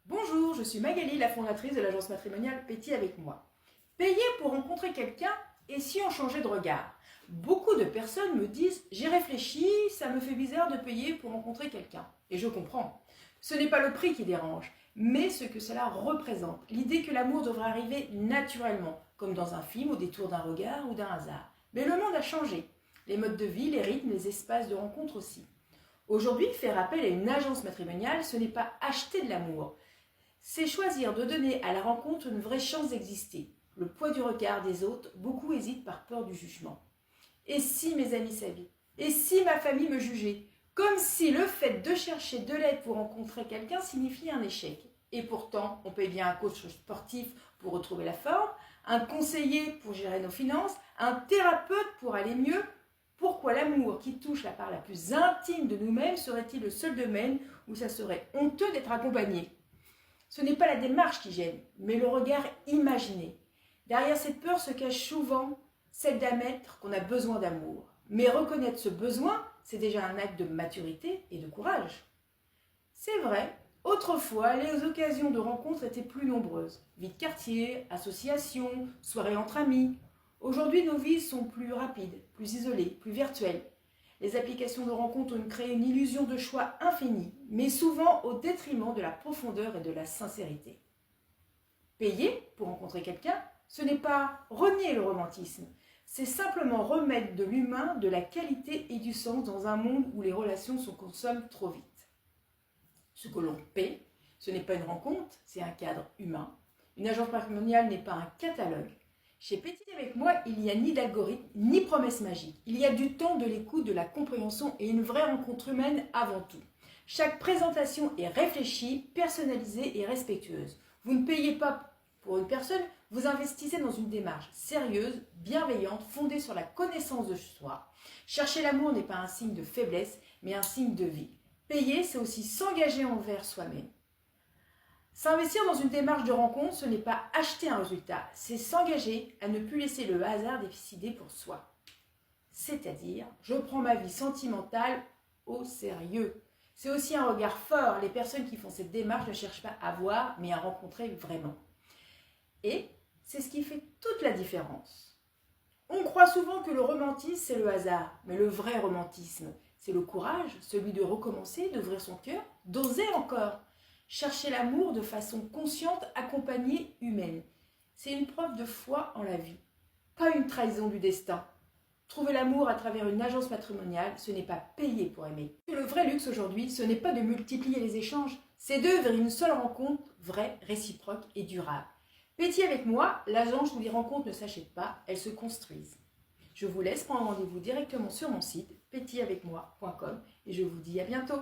Bonjour, je suis Magali, la fondatrice de l'agence matrimoniale Péti avec moi. Payer pour rencontrer quelqu'un et si on changeait de regard? Beaucoup de personnes me disent « j'ai réfléchi, ça me fait bizarre de payer pour rencontrer quelqu'un ». Et je comprends. Ce n'est pas le prix qui dérange, mais ce que cela représente. L'idée que l'amour devrait arriver naturellement, comme dans un film au détour d'un regard ou d'un hasard. Mais le monde a changé. Les modes de vie, les rythmes, les espaces de rencontre aussi. Aujourd'hui, faire appel à une agence matrimoniale, ce n'est pas acheter de l'amour. C'est choisir de donner à la rencontre une vraie chance d'exister. Le poids du regard des autres, beaucoup hésitent par peur du jugement. Et si mes amis savaient? Et si ma famille me jugeait? Comme si le fait de chercher de l'aide pour rencontrer quelqu'un signifiait un échec. Et pourtant, on paye bien un coach sportif pour retrouver la forme, un conseiller pour gérer nos finances, un thérapeute pour aller mieux. Pourquoi l'amour qui touche la part la plus intime de nous-mêmes serait-il le seul domaine où ça serait honteux d'être accompagné? Ce n'est pas la démarche qui gêne, mais le regard imaginé. Derrière cette peur se cache souvent celle d'admettre qu'on a besoin d'amour. Mais reconnaître ce besoin, c'est déjà un acte de maturité et de courage. C'est vrai, autrefois, les occasions de rencontre étaient plus nombreuses. Vie de quartier, associations, soirées entre amis. Aujourd'hui, nos vies sont plus rapides, plus isolées, plus virtuelles. Les applications de rencontre ont créé une illusion de choix infini, mais souvent au détriment de la profondeur et de la sincérité. Payer pour rencontrer quelqu'un, ce n'est pas renier le romantisme, c'est simplement remettre de l'humain, de la qualité et du sens dans un monde où les relations se consomment trop vite. Ce que l'on paie, ce n'est pas une rencontre, c'est un cadre humain. Une agence matrimoniale n'est pas un catalogue. Chez Péti avec moi, il n'y a ni d'algorithme, ni promesse magique. Il y a du temps, de l'écoute, de la compréhension et une vraie rencontre humaine avant tout. Chaque présentation est réfléchie, personnalisée et respectueuse. Vous ne payez pas pour une personne, vous investissez dans une démarche sérieuse, bienveillante, fondée sur la connaissance de soi. Chercher l'amour n'est pas un signe de faiblesse, mais un signe de vie. Payer, c'est aussi s'engager envers soi-même. S'investir dans une démarche de rencontre, ce n'est pas acheter un résultat, c'est s'engager à ne plus laisser le hasard décider pour soi. C'est-à-dire, je prends ma vie sentimentale au sérieux. C'est aussi un regard fort. Les personnes qui font cette démarche ne cherchent pas à voir, mais à rencontrer vraiment. Et c'est ce qui fait toute la différence. On croit souvent que le romantisme, c'est le hasard, mais le vrai romantisme, c'est le courage, celui de recommencer, d'ouvrir son cœur, d'oser encore. Chercher l'amour de façon consciente, accompagnée, humaine. C'est une preuve de foi en la vie, pas une trahison du destin. Trouver l'amour à travers une agence matrimoniale, ce n'est pas payer pour aimer. Le vrai luxe aujourd'hui, ce n'est pas de multiplier les échanges, c'est d'œuvrer vers une seule rencontre, vraie, réciproque et durable. Péti avec moi, l'agence où les rencontres ne s'achètent pas, elles se construisent. Je vous laisse prendre rendez-vous directement sur mon site pétiavecmoi.com et je vous dis à bientôt.